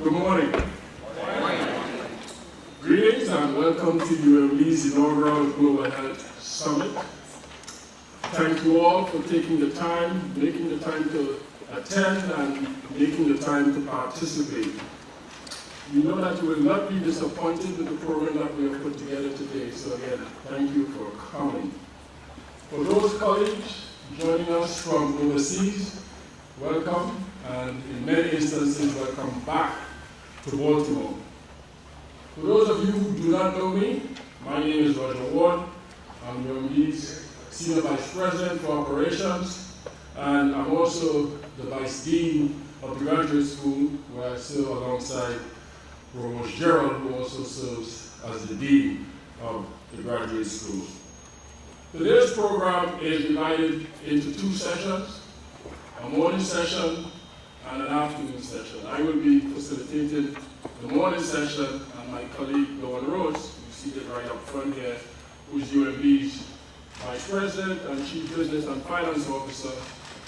Good morning. Greetings and welcome to UMB's inaugural Global Health Summit. Thank you all for taking the time, making the time to attend and making the time to participate. We know that you will not be disappointed with the program that we have put together today, so again, thank you for coming. For those colleagues joining us from overseas, welcome, and in many instances, welcome back to Baltimore. For those of you who do not know me, my name is Roger Ward. I'm UMB's Senior Vice President for Operations, and I'm also the Vice Dean of the Graduate School, where I serve alongside Provost Gerald, who also serves as the Dean of the Graduate School. Today's program is divided into two sessions, a morning session and an afternoon session. I will be facilitating the morning session, and my colleague, Dawn Rose, who's seated right up front here, who's UMB's Vice President and Chief Business and Finance Officer,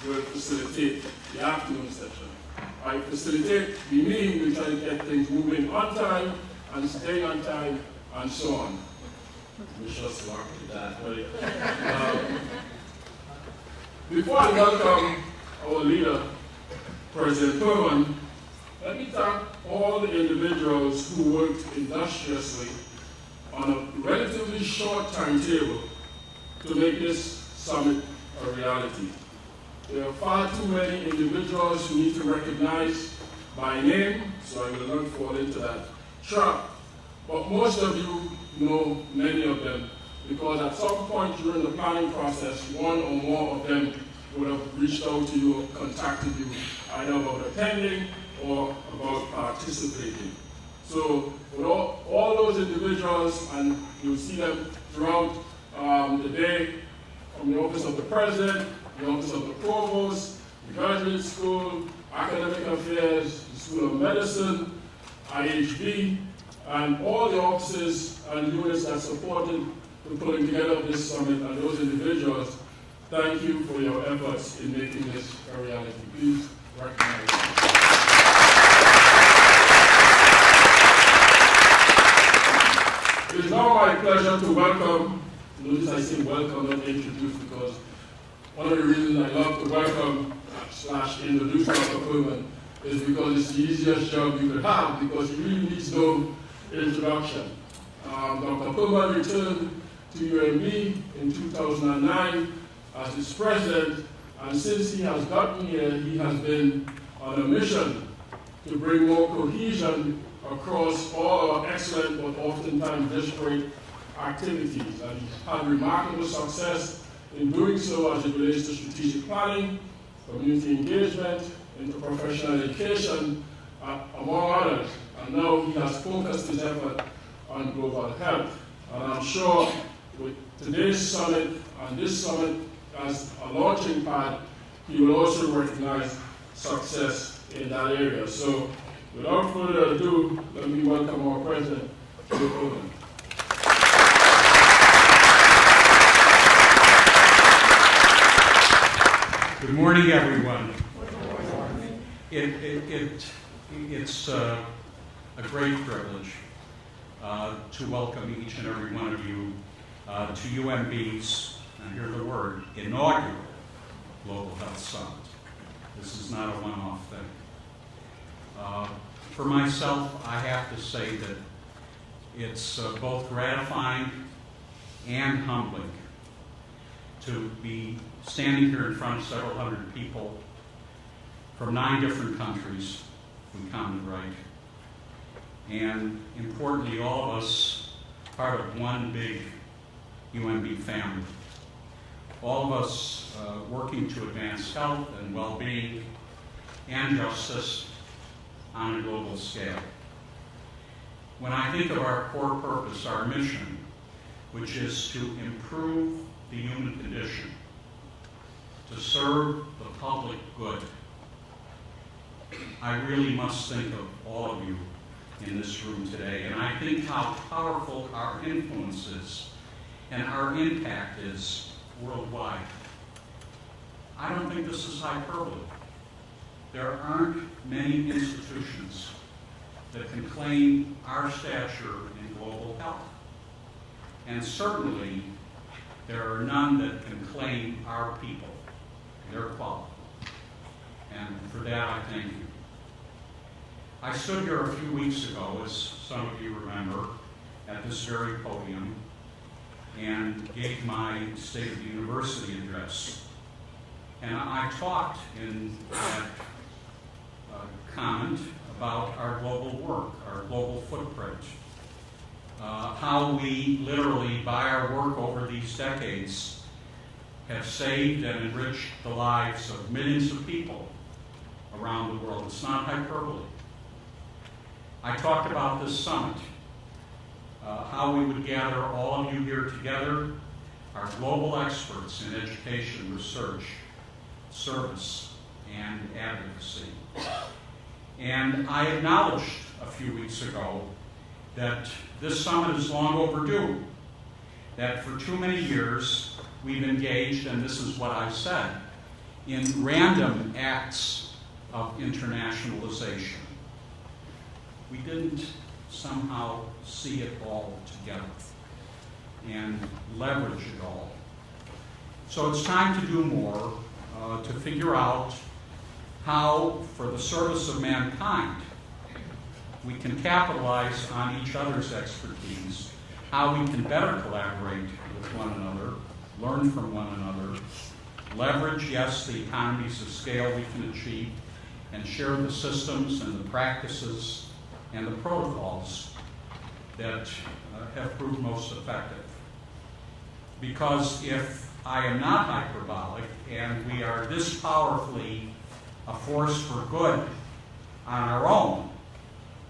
will facilitate the afternoon session. By facilitate, we mean we try to get things moving on time and stay on time and so on. Wish us luck with that. Before I welcome our leader, President Perman, let me thank all the individuals who worked industriously on a relatively short timetable to make this summit a reality. There are far too many individuals who need to recognize by name, so I will not fall into that trap. But most of you know many of them, because at some point during the planning process, one or more of them would have reached out to you or contacted you either about attending or about participating. So with all those individuals, and you'll see them throughout the day, from the Office of the President, the Office of the Provost, the Graduate School, Academic Affairs, the School of Medicine, IHB, and all the offices and units that supported the putting together of this summit, and those individuals, thank you for your efforts in making this a reality. Please recognize them. It is now my pleasure to welcome, notice I say welcome, not introduce, because one of the reasons I love to welcome / introduce Dr. Perman is because it's the easiest job you could have, because he really needs no introduction. Dr. Perman returned to UMB in 2009 as its president, and since he has gotten here, he has been on a mission to bring more cohesion across all our excellent but oftentimes disparate activities. And he's had remarkable success in doing so as it relates to strategic planning, community engagement, interprofessional education, among others. And now he has focused his effort on global health. And I'm sure with today's summit and this summit as a launching pad, he will also recognize success in that area. So without further ado, let me welcome our President, Jody. Good morning, everyone. It's a great privilege to welcome each and every one of you to UMB's, and hear the word, inaugural Global Health Summit. This is not a one-off thing. For myself, I have to say that it's both gratifying and humbling to be standing here in front of several hundred people from 9 different countries, if we counted right. And importantly, all of us part of one big UMB family. All of us working to advance health and well-being and justice on a global scale. When I think of our core purpose, our mission, which is to improve the human condition, to serve the public good, I really must think of all of you in this room today, and I think how powerful our influence is and our impact is worldwide. I don't think this is hyperbole. There aren't many institutions that can claim our stature in global health. And certainly, there are none that can claim our people, their quality. And for that, I thank you. I stood here a few weeks ago, as some of you remember, at this very podium, and gave my State of the University address. And I talked in that comment about our global work, our global footprint, how we literally, by our work over these decades, have saved and enriched the lives of millions of people around the world. It's not hyperbole. I talked about this summit, how we would gather all of you here together, our global experts in education, research, service, and advocacy. And I acknowledged a few weeks ago that this summit is long overdue, that for too many years we've engaged, and this is what I said, in random acts of internationalization. We didn't somehow see it all together and leverage it all. So it's time to do more, to figure out how, for the service of mankind, we can capitalize on each other's expertise, how we can better collaborate with one another, learn from one another, leverage, yes, the economies of scale we can achieve, and share the systems and the practices and the protocols that have proved most effective. Because if I am not hyperbolic and we are this powerfully a force for good on our own,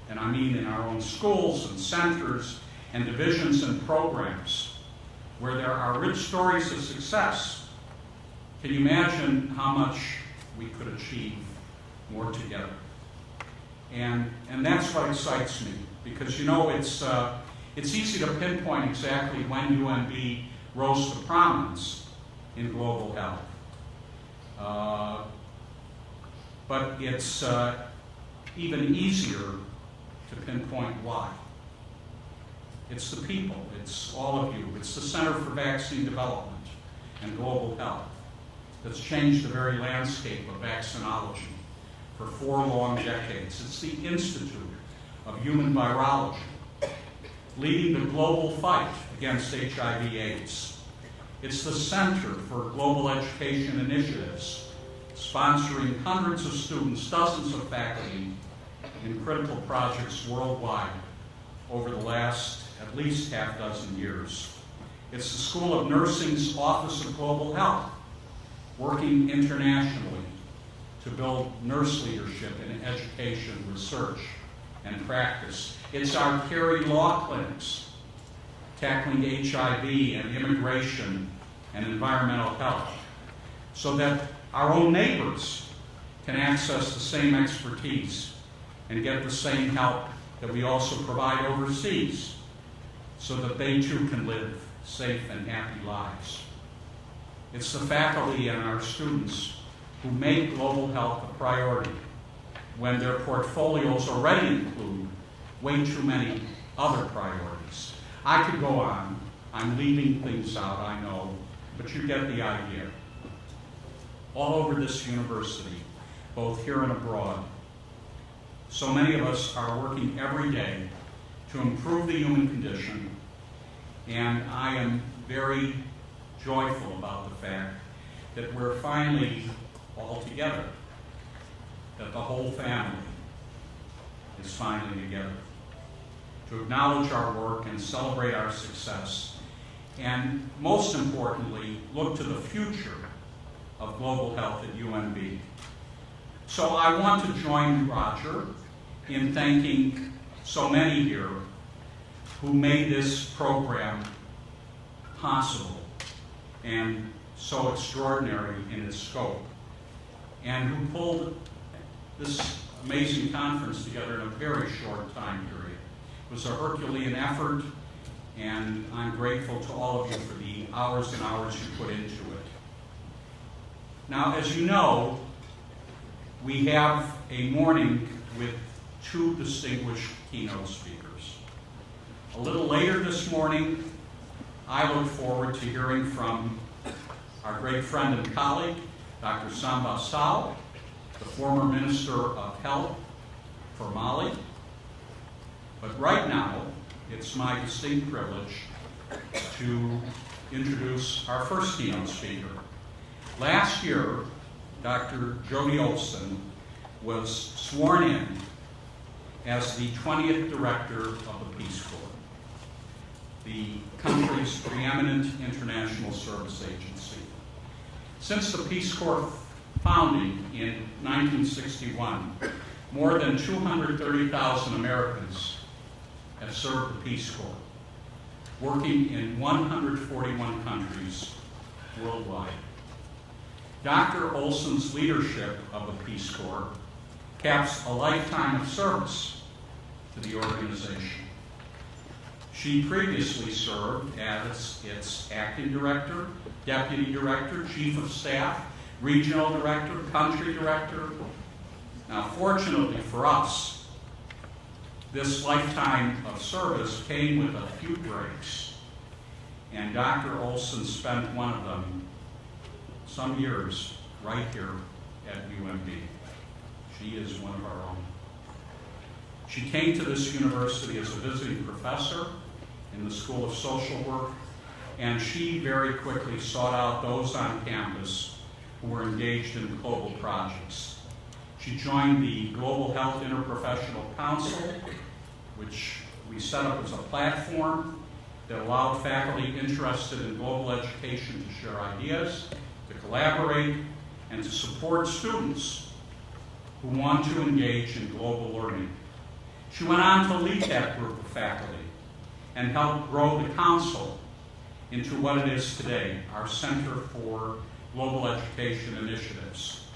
and I mean in our own schools and centers and divisions and programs where there are rich stories of success, can you imagine how much we could achieve more together? And that's what excites me, because you know it's easy to pinpoint exactly when UMB rose to prominence in global health. But it's even easier to pinpoint why. It's the people, it's all of you, it's the Center for Vaccine Development and Global Health that's changed the very landscape of vaccinology for 4 long decades. It's the Institute of Human Virology, leading the global fight against HIV/AIDS. It's the Center for Global Education Initiatives, sponsoring hundreds of students, dozens of faculty in critical projects worldwide over the last at least half dozen years. It's the School of Nursing's Office of Global Health, working internationally to build nurse leadership in education, research, and practice. It's our Carey Law Clinics, tackling HIV and immigration and environmental health, so that our own neighbors can access the same expertise and get the same help that we also provide overseas, so that they too can live safe and happy lives. It's the faculty and our students who make global health a priority when their portfolios already include way too many other priorities. I could go on. I'm leaving things out, I know, but you get the idea. All over this university, both here and abroad, so many of us are working every day to improve the human condition, and I am very joyful about the fact that we're finally all together, that the whole family is finally together to acknowledge our work and celebrate our success, and most importantly, look to the future of global health at UMB. So I want to join Roger in thanking so many here who made this program possible and so extraordinary in its scope, and who pulled this amazing conference together in a very short time period. It was a Herculean effort, and I'm grateful to all of you for the hours and hours you put into it. Now, as you know, we have a morning with two distinguished keynote speakers. A little later this morning, I look forward to hearing from our great friend and colleague, Dr. Samba Sow, the former Minister of Health for Mali. But right now, it's my distinct privilege to introduce our first keynote speaker. Last year, Dr. Jody Olsen was sworn in as the 20th Director of the Peace Corps, the country's preeminent international service agency. Since the Peace Corps founding in 1961, more than 230,000 Americans have served the Peace Corps, working in 141 countries worldwide. Dr. Olsen's leadership of the Peace Corps caps a lifetime of service to the organization. She previously served as its acting director, deputy director, chief of staff, regional director, country director. Now, fortunately for us, this lifetime of service came with a few breaks, and Dr. Olsen spent one of them some years right here at UMB. She is one of our own. She came to this university as a visiting professor in the School of Social Work, and she very quickly sought out those on campus who were engaged in global projects. She joined the Global Health Interprofessional Council, which we set up as a platform that allowed faculty interested in global education to share ideas, to collaborate, and to support students who want to engage in global learning. She went on to lead that group of faculty and help grow the council into what it is today, our Center for Global Education Initiatives.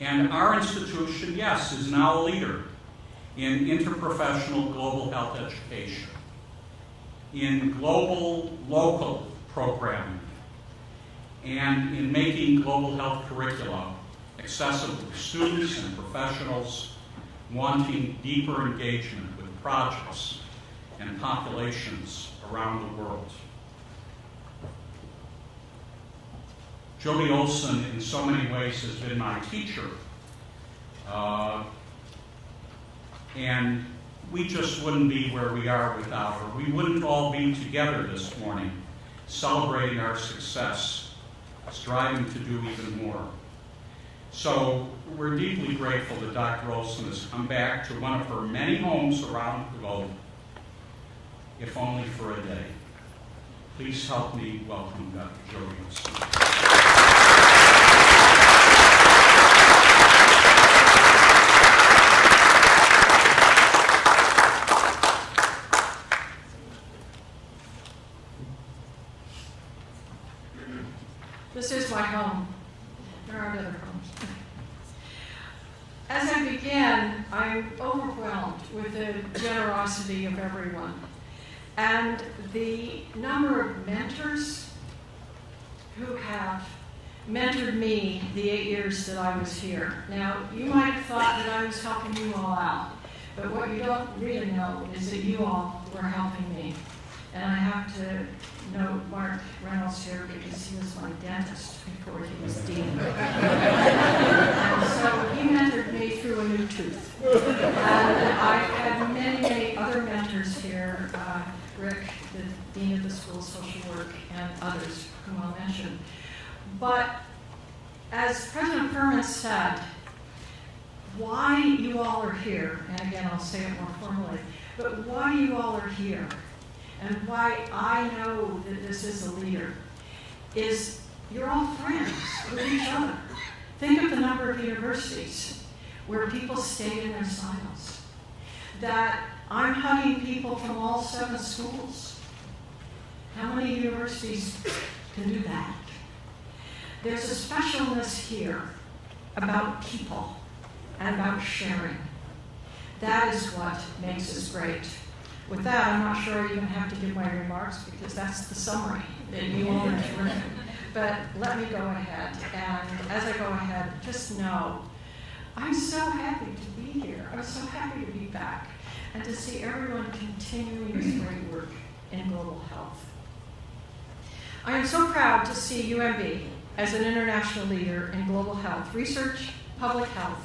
And our institution, yes, is now a leader in interprofessional global health education, in global local programming, and in making global health curricula accessible to students and professionals wanting deeper engagement with projects and populations around the world. Jody Olsen, in so many ways, has been my teacher. And we just wouldn't be where we are without her. We wouldn't all be together this morning, celebrating our success, striving to do even more. So we're deeply grateful that Dr. Olsen has come back to one of her many homes around the globe, if only for a day. Please help me welcome Dr. Jody Olsen. This is my home. There aren't other homes. As I begin, I'm overwhelmed with the generosity of everyone and the number of mentors who have mentored me the 8 years that I was here. Now, you might have thought that I was helping you all out, but what you don't really know is that you all were helping me. And I have to note Mark Reynolds here because he was my dentist before he was dean. And so he mentored me through a new tooth. And I've had many, many other mentors here, Rick, the dean of the School of Social Work, and others whom I'll mention. But as President Furman said, why you all are here, and again I'll say it more formally, but why you all are here and why I know that this is a leader, is you're all friends with each other. Think of the number of universities where people stay in their silos. That I'm hugging people from all 7 schools. How many universities can do that? There's a specialness here about people and about sharing. That is what makes us great. With that, I'm not sure I even have to give my remarks because that's the summary that you all are terrific. But let me go ahead. And as I go ahead, just know I'm so happy to be here. I'm so happy to be back and to see everyone continuing this great work in global health. I am so proud to see UMB as an international leader in global health research, public health,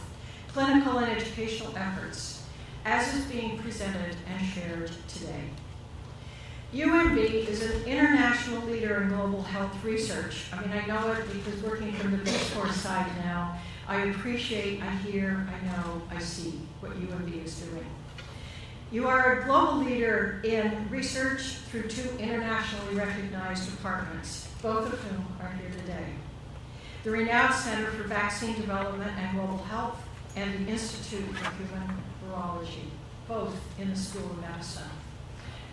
clinical and educational efforts, as is being presented and shared today. UMB is an international leader in global health research. I mean, I know it because working from the Peace Corps side now, I appreciate, I hear, I know, I see what UMB is doing. You are a global leader in research through 2 internationally recognized departments, both of whom are here today. The renowned Center for Vaccine Development and Global Health and the Institute for Human Virology, both in the School of Medicine.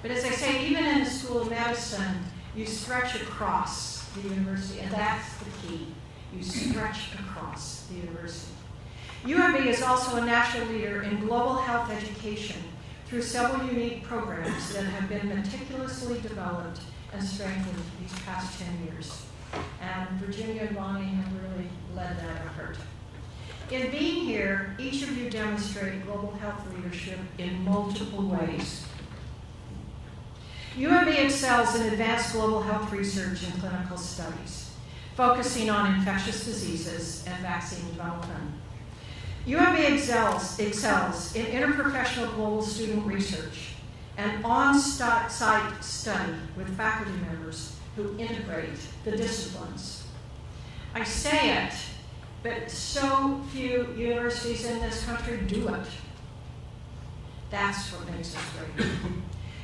But as I say, even in the School of Medicine, you stretch across the university, and that's the key. You stretch across the university. UMB is also a national leader in global health education through several unique programs that have been meticulously developed and strengthened these past 10 years. And Virginia and Bonnie have really led that effort. In being here, each of you demonstrate global health leadership in multiple ways. UMB excels in advanced global health research and clinical studies, focusing on infectious diseases and vaccine development. UMB excels in interprofessional global student research and on-site study with faculty members who integrate the disciplines. I say it, but so few universities in this country do it. That's what makes us great.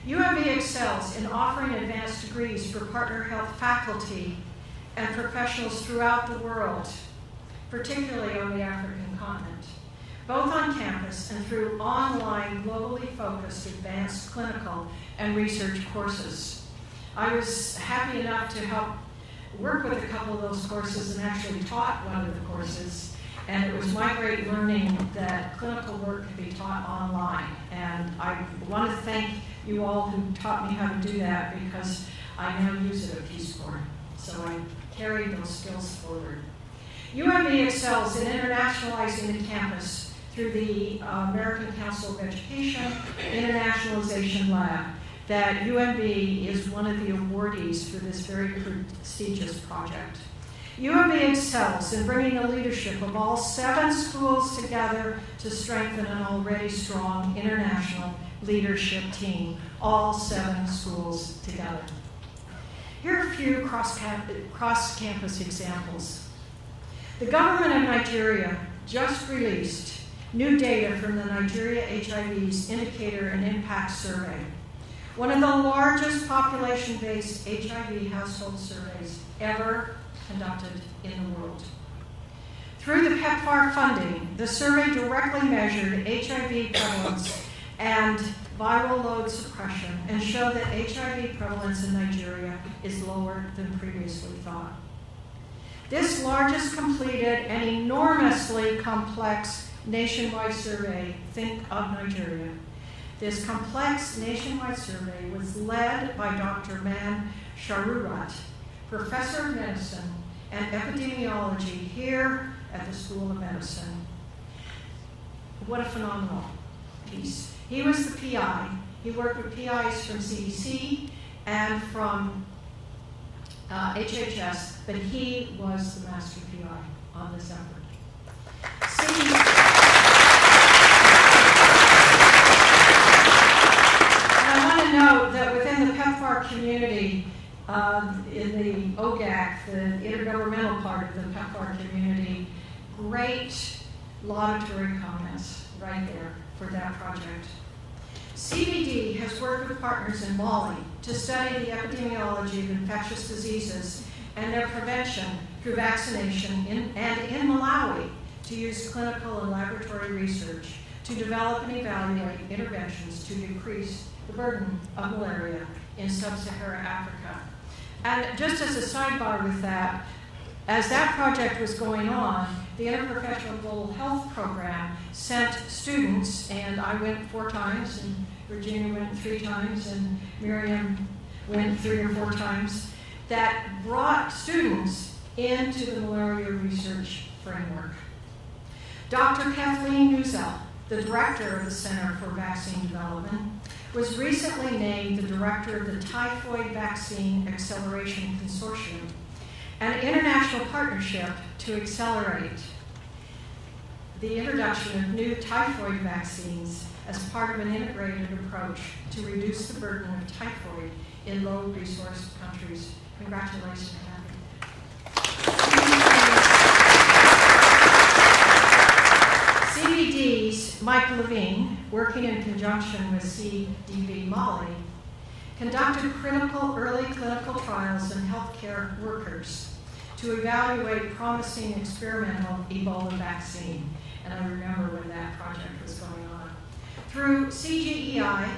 UMB excels in offering advanced degrees for partner health faculty and professionals throughout the world, particularly on the African continent, both on campus and through online, globally focused advanced clinical and research courses. I was happy enough to help work with a couple of those courses and actually taught one of the courses. And it was my great learning that clinical work can be taught online. And I want to thank you all who taught me how to do that because I now use it at Peace Corps. So I carry those skills forward. UMB excels in internationalizing the campus through the American Council of Education Internationalization Lab, that UMB is one of the awardees for this very prestigious project. UMB excels in bringing the leadership of all 7 schools together to strengthen an already strong international leadership team, all 7 schools together. Here are a few cross-campus examples. The government of Nigeria just released new data from the Nigeria HIV's Indicator and Impact Survey, one of the largest population-based HIV household surveys ever conducted in the world. Through the PEPFAR funding, the survey directly measured HIV prevalence and viral load suppression and showed that HIV prevalence in Nigeria is lower than previously thought. This largest completed and enormously complex nationwide survey, think of Nigeria. This complex nationwide survey was led by Dr. Man Sharurat, professor of medicine and epidemiology here at the School of Medicine. What a phenomenal piece. He was the PI. He worked with PIs from CDC and from HHS, but he was the master PI on this effort. And I want to note that within the PEPFAR community, in the OGAC, the intergovernmental part of the PEPFAR community, great laudatory comments right there for that project. CBD has worked with partners in Mali to study the epidemiology of infectious diseases and their prevention through vaccination, and in Malawi to use clinical and laboratory research to develop and evaluate interventions to decrease the burden of malaria in sub-Saharan Africa. And just as a sidebar with that, as that project was going on, the Interprofessional Global Health Program sent students, and I went 4 times, and Virginia went 3 times, and Miriam went 3 or 4 times, that brought students into the malaria research framework. Dr. Kathleen Newsell, the director of the Center for Vaccine Development, was recently named the director of the Typhoid Vaccine Acceleration Consortium, an international partnership to accelerate the introduction of new typhoid vaccines as part of an integrated approach to reduce the burden of typhoid in low-resource countries. Congratulations, Kathy. CVD's Mike Levine, working in conjunction with CDV Molly, conducted critical early clinical trials in healthcare workers to evaluate promising experimental Ebola vaccine. And I remember when that project was going on. Through CGEI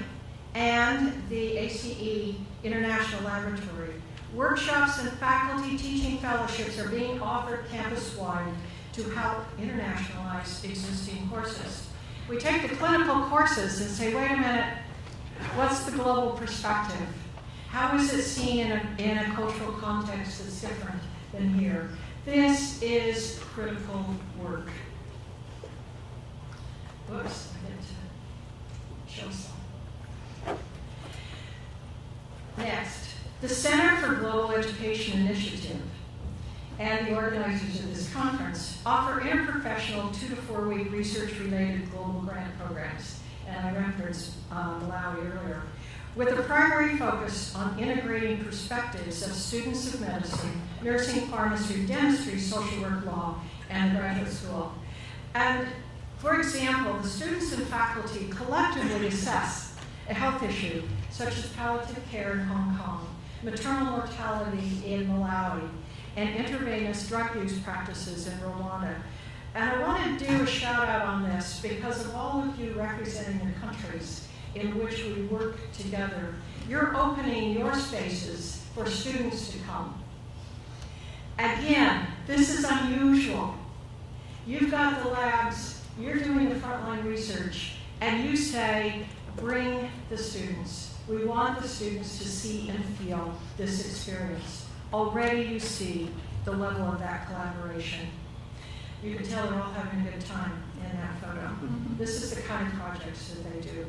and the ACE International Laboratory, workshops and faculty teaching fellowships are being offered campus-wide to help internationalize existing courses. We take the clinical courses and say, wait a minute, what's the global perspective? How is it seen in a cultural context that's different than here? This is critical work. Whoops, I meant to show some. Next, the Center for Global Education Initiative and the organizers of this conference offer interprofessional 2 to 4 week research-related global grant programs, and I referenced Malawi earlier, with a primary focus on integrating perspectives of students of medicine, nursing, pharmacy, dentistry, social work, law, and graduate school. And for example, the students and faculty collectively assess a health issue such as palliative care in Hong Kong, maternal mortality in Malawi, and intravenous drug use practices in Rwanda. And I want to do a shout out on this because of all of you representing the countries in which we work together. You're opening your spaces for students to come. Again, this is unusual. You've got the labs, you're doing the frontline research, and you say, bring the students. We want the students to see and feel this experience. Already you see the level of that collaboration. You can tell they're all having a good time in that photo. This is the kind of projects that they do.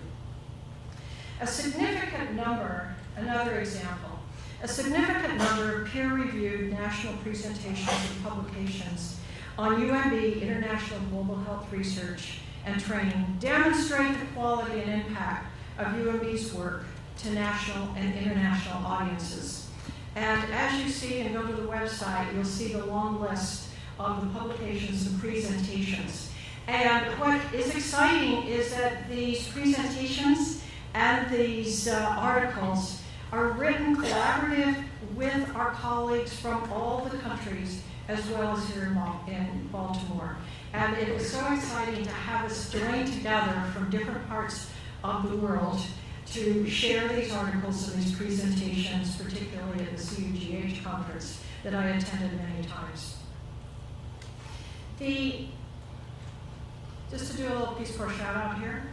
Another example, a significant number of peer-reviewed national presentations and publications on UMB International Global Health Research and Training demonstrate the quality and impact of UMB's work to national and international audiences. And as you see and go to the website, you'll see the long list of the publications and presentations. And what is exciting is that these presentations and these articles are written collaborative with our colleagues from all the countries as well as here in Baltimore. And it is so exciting to have us join together from different parts of the world to share these articles and these presentations, particularly at the CUGH conference that I attended many times. Just to do a little Peace Corps shout out here,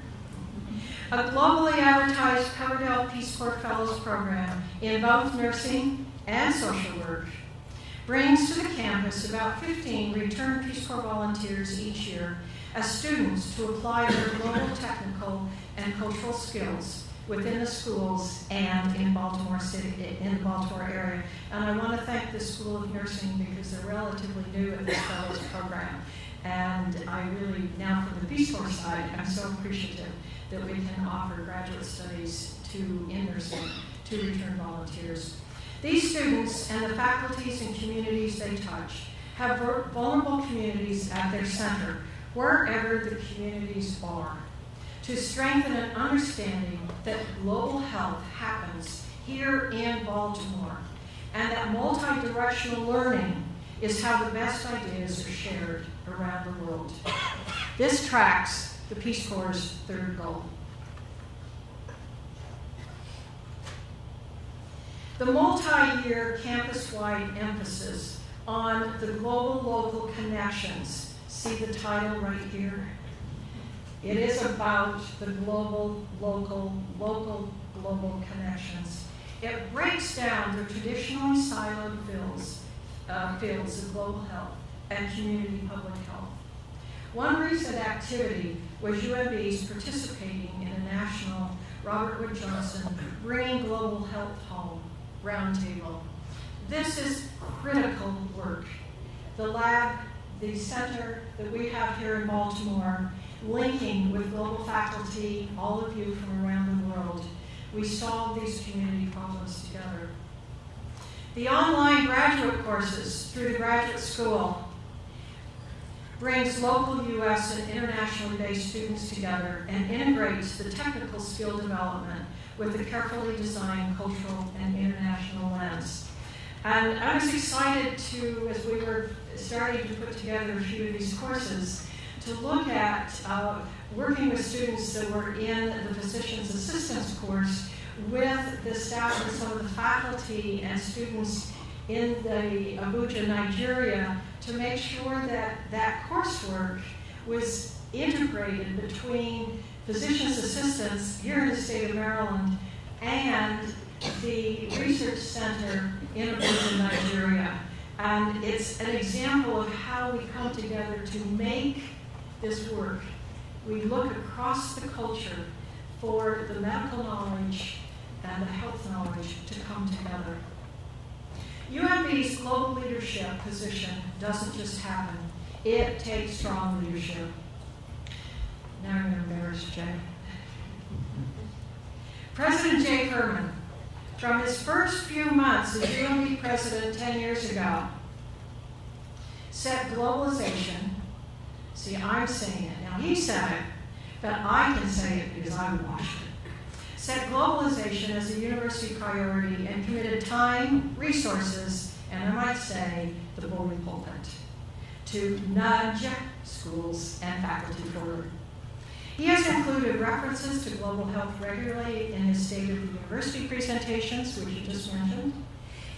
a globally advertised Coverdell Peace Corps Fellows program in both nursing and social work brings to the campus about 15 returned Peace Corps volunteers each year as students to apply their global technical and cultural skills within the schools and in Baltimore City, in the Baltimore area. And I want to thank the School of Nursing because they're relatively new at this fellows program. And I really, now from the Peace Corps side, I'm so appreciative that we can offer graduate studies in nursing to return volunteers. These students and the faculties and communities they touch have vulnerable communities at their center, wherever the communities are, to strengthen an understanding that global health happens here in Baltimore, and that multi-directional learning is how the best ideas are shared around the world. This tracks the Peace Corps' third goal. The multi-year campus-wide emphasis on the global-local connections, see the title right here? It is about the global, local, global connections. It breaks down the traditionally siloed fields of global health and community public health. One recent activity was UMB's participating in a national Robert Wood Johnson Bringing Global Health Home roundtable. This is critical work. The lab, the center that we have here in Baltimore, linking with global faculty, all of you from around the world, we solve these community problems together. The online graduate courses through the graduate school brings local U.S. and internationally based students together and integrates the technical skill development with a carefully designed cultural and international lens. And I was excited to, as we were starting to put together a few of these courses, to look at working with students that were in the physician's assistance course with the staff and some of the faculty and students in the Abuja, Nigeria, to make sure that that coursework was integrated between physician's assistants here in the state of Maryland and the research center in Olsen, Nigeria. And it's an example of how we come together to make this work. We look across the culture for the medical knowledge and the health knowledge to come together. UMB's global leadership position doesn't just happen. It takes strong leadership. Now I'm going to embarrass Jay. President Jay Herman, from his first few months as UMB president 10 years ago, set globalization. See, I'm saying it. Now, he said it, but I can say it because I watched it. Set globalization as a university priority and committed time, resources, and I might say the bully pulpit, to nudge schools and faculty forward. He has included references to global health regularly in his State of the University presentations, which you just mentioned,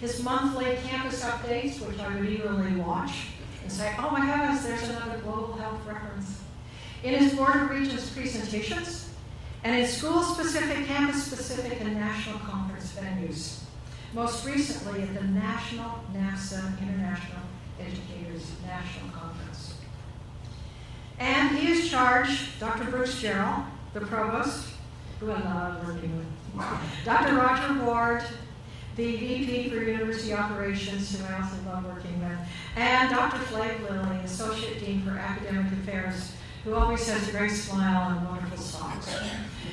his monthly campus updates, which I would eagerly watch and say, oh my heavens, there's another global health reference, in his Board of Regents presentations, and in school-specific, campus-specific, and national conference venues, most recently at the National NAFSA International Educators National Conference. And he has charged Dr. Bruce Jarrell, the provost, who I love working with, Dr. Roger Ward, the VP for University Operations, who I also love working with, and Dr. Flag Lilly, Associate Dean for Academic Affairs, who always has a great smile and wonderful socks,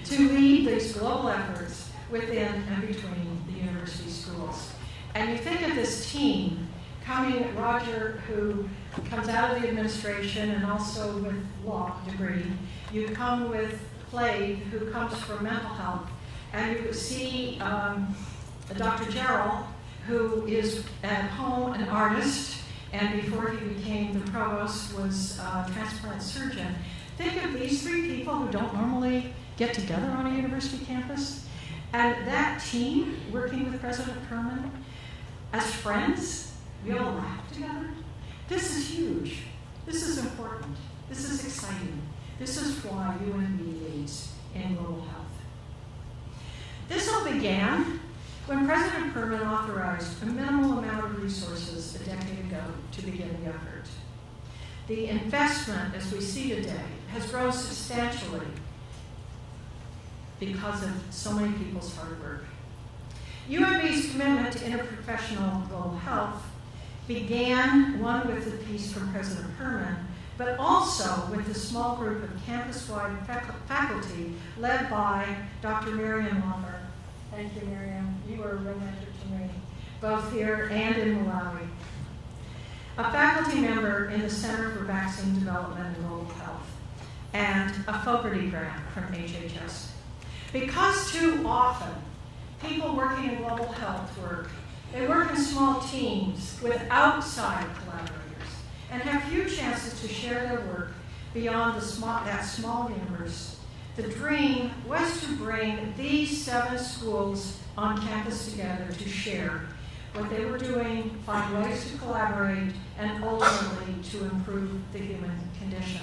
to lead these global efforts within and between the university schools. And you think of this team coming, Roger, who comes out of the administration and also with law degree. You come with Clay, who comes from mental health, and you see Dr. Jarrell, who is at home an artist, and before he became the provost was a transplant surgeon. Think of these three people who don't normally get together on a university campus, and that team working with President Herman as friends. We all laugh together. This is huge. This is important. This is exciting. This is why UMB leads in global health. This all began when President Herman authorized a minimal amount of resources a decade ago to begin the effort. The investment, as we see today, has grown substantially because of so many people's hard work. UMB's commitment to interprofessional global health began, one, with the piece from President Herman, but also with a small group of campus-wide faculty led by Dr. Miriam Lommer. Thank you, Miriam. You were a real mentor to me, both here and in Malawi. A faculty member in the Center for Vaccine Development and Global Health, and a Fogarty grant from HHS. Because too often, people working in global health work, they work in small teams with outside collaborators and have few chances to share their work beyond that small universe. The dream was to bring these 7 schools on campus together to share what they were doing, find ways to collaborate, and ultimately to improve the human condition.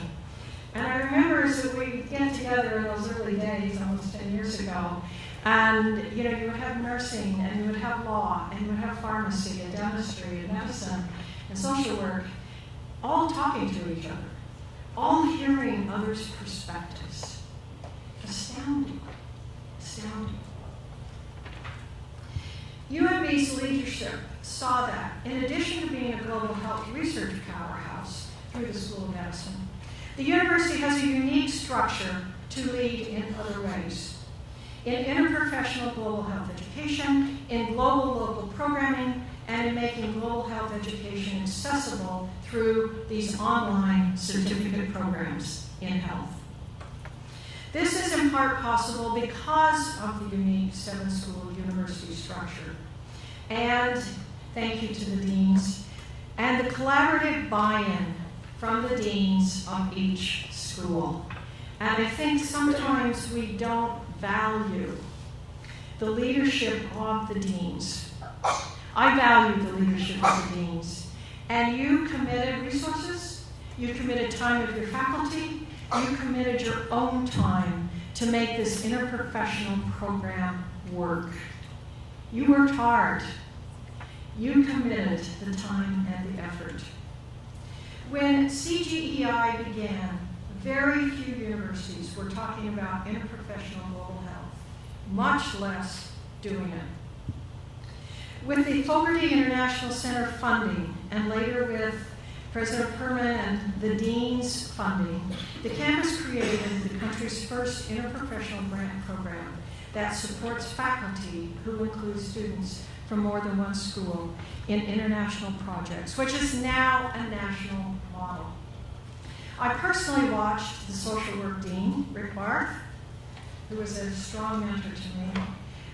And I remember as we get together in those early days, almost 10 years ago, and you would have nursing, and you would have law, and you would have pharmacy, and dentistry, and medicine, and social work, all talking to each other. all hearing others' perspectives. Astounding. Astounding. UMB's leadership saw that, in addition to being a global health research powerhouse through the School of Medicine, the university has a unique structure to lead in other ways. In interprofessional global health education, in global local programming, and in making global health education accessible through these online certificate programs in health. This is in part possible because of the unique 7-school university structure. And thank you to the deans, and the collaborative buy-in from the deans of each school. And I think sometimes we don't value the leadership of the deans. I value the leadership of the deans. And you committed resources, you committed time of your faculty, you committed your own time to make this interprofessional program work. You worked hard. You committed the time and the effort. When CGEI began, very few universities were talking about interprofessional global health, much less doing it. With the Fogarty International Center funding, and later with President Perman and the Dean's funding, the campus created the country's first interprofessional grant program that supports faculty who include students from more than one school in international projects, which is now a national model. I personally watched the social work dean, Rick Barth, who was a strong mentor to me,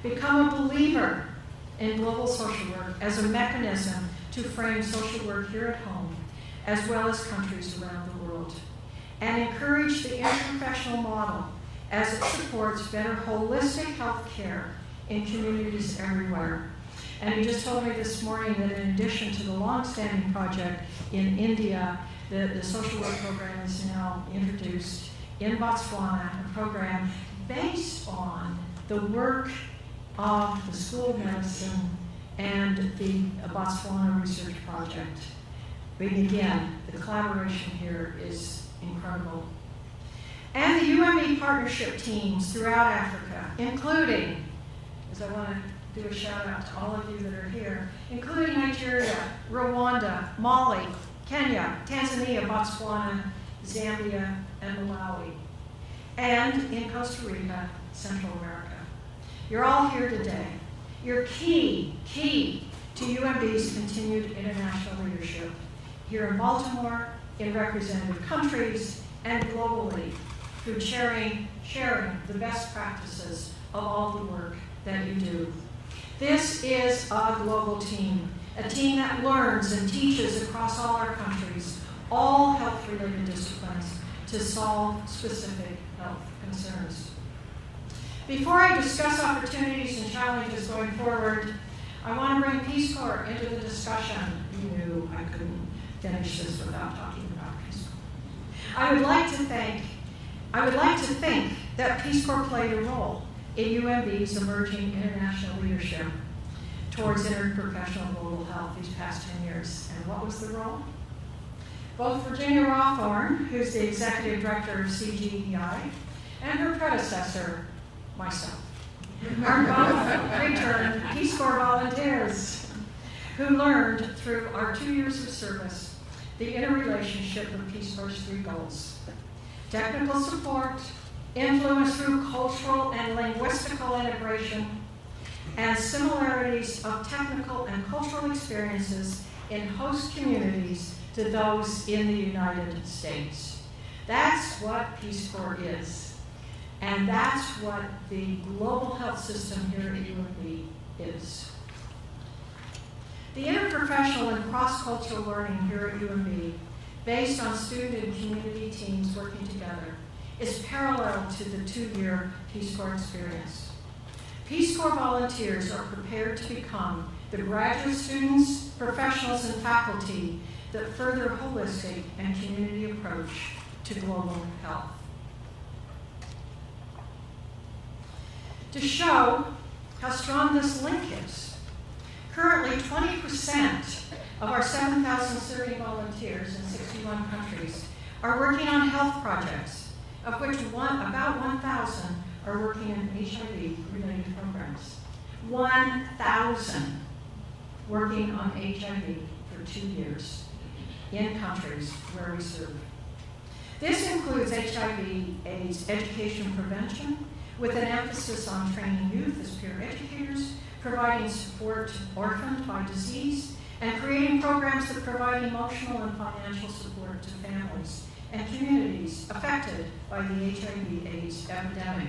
become a believer in global social work as a mechanism to frame social work here at home, as well as countries around the world, and encourage the interprofessional model as it supports better holistic health care in communities everywhere. And he just told me this morning that in addition to the long-standing project in India, the social work program is now introduced in Botswana, a program based on the work of the School of Medicine and the Botswana Research Project. But again, the collaboration here is incredible. And the UMB partnership teams throughout Africa, including, as I want to do a shout out to all of you that are here, including Nigeria, Rwanda, Mali, Kenya, Tanzania, Botswana, Zambia, and Malawi, and in Costa Rica, Central America. You're all here today. You're key to UMB's continued international leadership here in Baltimore, in representative countries, and globally through sharing the best practices of all the work that you do. This is a global team, a team that learns and teaches across all our countries, all health-related disciplines, to solve specific health concerns. Before I discuss opportunities and challenges going forward, I want to bring Peace Corps into the discussion. You knew I couldn't finish this without talking about Peace Corps. I would like to think that Peace Corps played a role in UMB's emerging international leadership towards interprofessional global health these past 10 years. And what was the role? Both Virginia Rawthorne, who's the executive director of CGEI, and her predecessor, myself, are both returned Peace Corps volunteers who learned through our 2 years of service the interrelationship of Peace Corps' 3 goals: technical support, influence through cultural and linguistical integration, and similarities of technical and cultural experiences in host communities to those in the United States. That's what Peace Corps is. And that's what the global health system here at UMB is. The interprofessional and cross-cultural learning here at UMB, based on student and community teams working together, is parallel to the 2-year Peace Corps experience. Peace Corps volunteers are prepared to become the graduate students, professionals, and faculty that further holistic and community approach to global health. To show how strong this link is, currently 20% of our 7,000 serving volunteers in 61 countries are working on health projects, of which about 1,000 are working in HIV-related programs. 1,000 working on HIV for 2 years in countries where we serve. This includes HIV/AIDS education prevention, with an emphasis on training youth as peer educators, providing support to orphaned by disease, and creating programs that provide emotional and financial support to families and communities affected by the HIV/AIDS epidemic.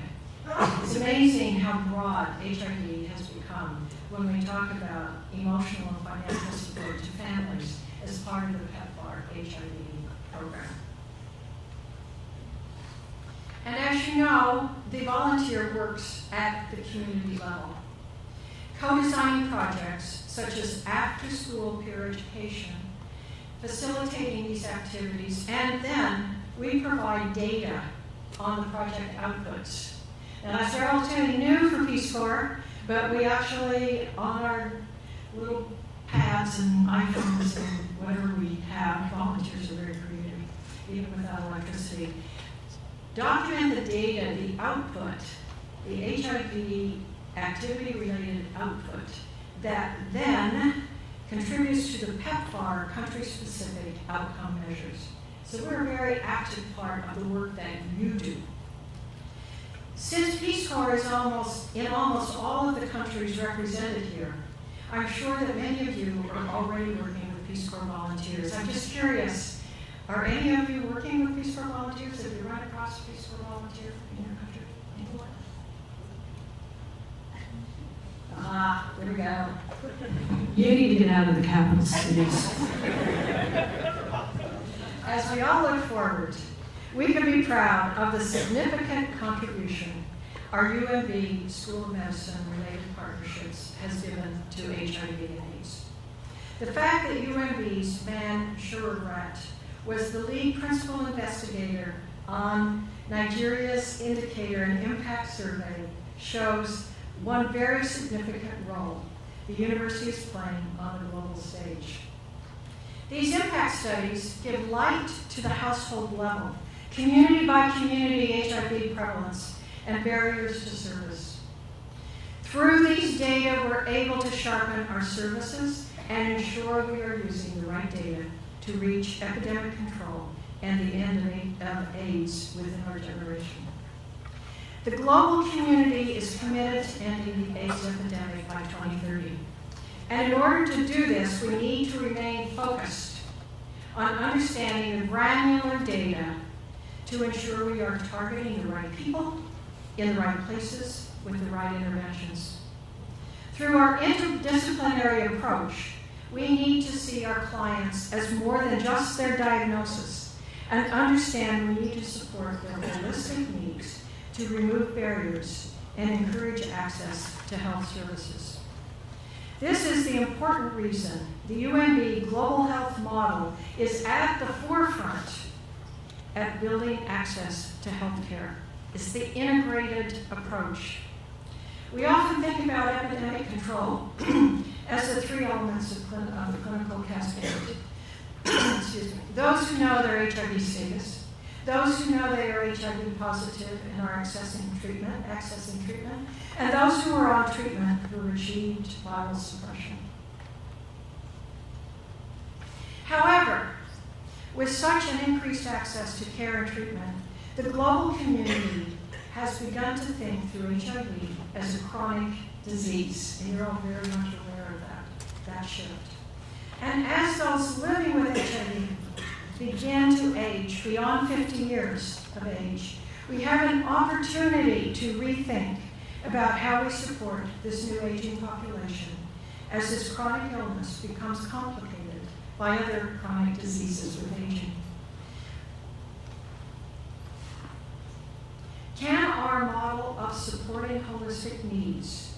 It's amazing how broad HIV has become when we talk about emotional and financial support to families as part of the PEPFAR HIV program. And as you know, the volunteer works at the community level, co-designing projects such as after-school peer education, facilitating these activities, and then we provide data on the project outputs. Now, that's relatively new for Peace Corps, but we actually, on our little pads and iPhones and whatever we have, volunteers are very creative, even without electricity, document the data, the output, the HIV activity-related output, that then contributes to the PEPFAR country-specific outcome measures. So we're a very active part of the work that you do. Since Peace Corps is in almost all of the countries represented here, I'm sure that many of you are already working with Peace Corps volunteers. I'm just curious, are any of you working with Peace Corps volunteers? Have you run across a Peace Corps volunteer in your country? Anyone? Ah, there we go. You need to get out of the capital cities. As we all look forward, we can be proud of the significant contribution our UMB School of Medicine related partnerships has given to HIV and AIDS. The fact that UMB's Van Schurer-Ratt was the lead principal investigator on Nigeria's Indicator and Impact Survey shows one very significant role the university is playing on the global stage. These impact studies give light to the household level, community by community HIV prevalence, and barriers to service. Through these data, we're able to sharpen our services and ensure we are using the right data to reach epidemic control and the end of AIDS within our generation. The global community is committed to ending the AIDS epidemic by 2030. And in order to do this, we need to remain focused on understanding the granular data to ensure we are targeting the right people in the right places with the right interventions. Through our interdisciplinary approach, we need to see our clients as more than just their diagnosis and understand we need to support their holistic needs to remove barriers and encourage access to health services. This is the important reason the UMB Global Health Model is at the forefront at building access to health care. It's the integrated approach. We often think about epidemic control as the three elements of the clinical cascade. Excuse me. Those who know their HIV status, those who know they are HIV positive and are accessing treatment, and those who are on treatment who achieved viral suppression. However, with such an increased access to care and treatment, the global community has begun to think through HIV as a chronic disease, and you're all very much aware of that shift. And as those living with HIV begin to age beyond 50 years of age, we have an opportunity to rethink about how we support this new aging population as this chronic illness becomes complicated by other chronic diseases with aging. Can our model of supporting holistic needs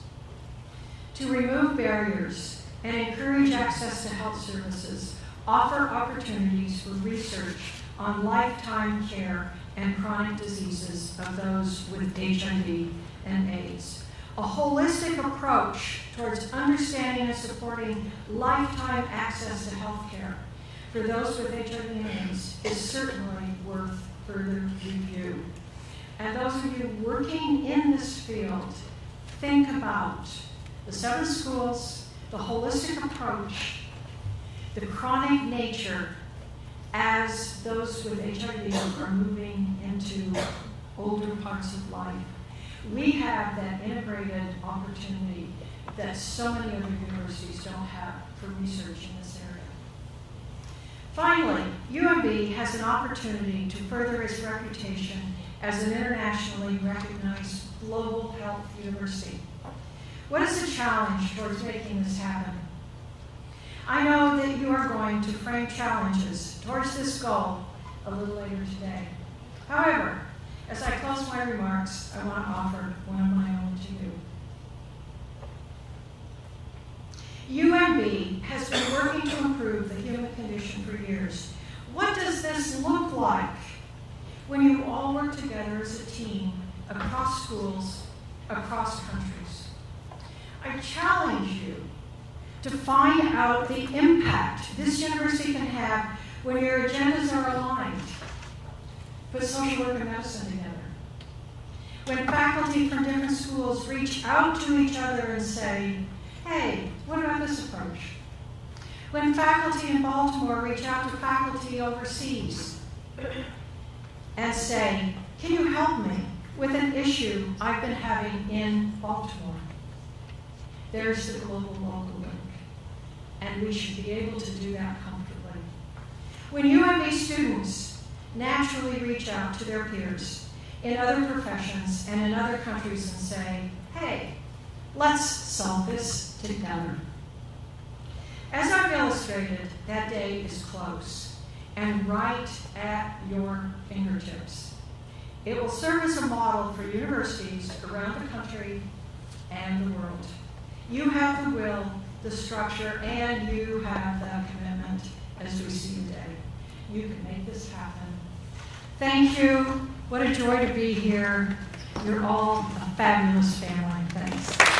to remove barriers and encourage access to health services offer opportunities for research on lifetime care and chronic diseases of those with HIV and AIDS? A holistic approach towards understanding and supporting lifetime access to health care for those with HIV and AIDS is certainly further review. And those of you working in this field, think about the 7 schools, the holistic approach, the chronic nature as those with HIV are moving into older parts of life. We have that integrated opportunity that so many other universities don't have for research in this area. Finally, UMB has an opportunity to further its reputation as an internationally recognized global health university. What is the challenge towards making this happen? I know that you are going to frame challenges towards this goal a little later today. However, as I close my remarks, I want to offer one of my own to you. UMB has been working to improve the human condition for years. What does this look like when you all work together as a team across schools, across countries? I challenge you to find out the impact this university can have when your agendas are aligned. Put social work and medicine together. When faculty from different schools reach out to each other and say, hey, what about this approach? When faculty in Baltimore reach out to faculty overseas and say, can you help me with an issue I've been having in Baltimore? There's the global local link. And we should be able to do that comfortably. When UMB students naturally reach out to their peers in other professions and in other countries and say, hey, let's solve this together. As I've illustrated, that day is close and right at your fingertips. It will serve as a model for universities around the country and the world. You have the will, the structure, and you have the commitment as we see today. You can make this happen. Thank you. What a joy to be here. You're all a fabulous family. Thanks.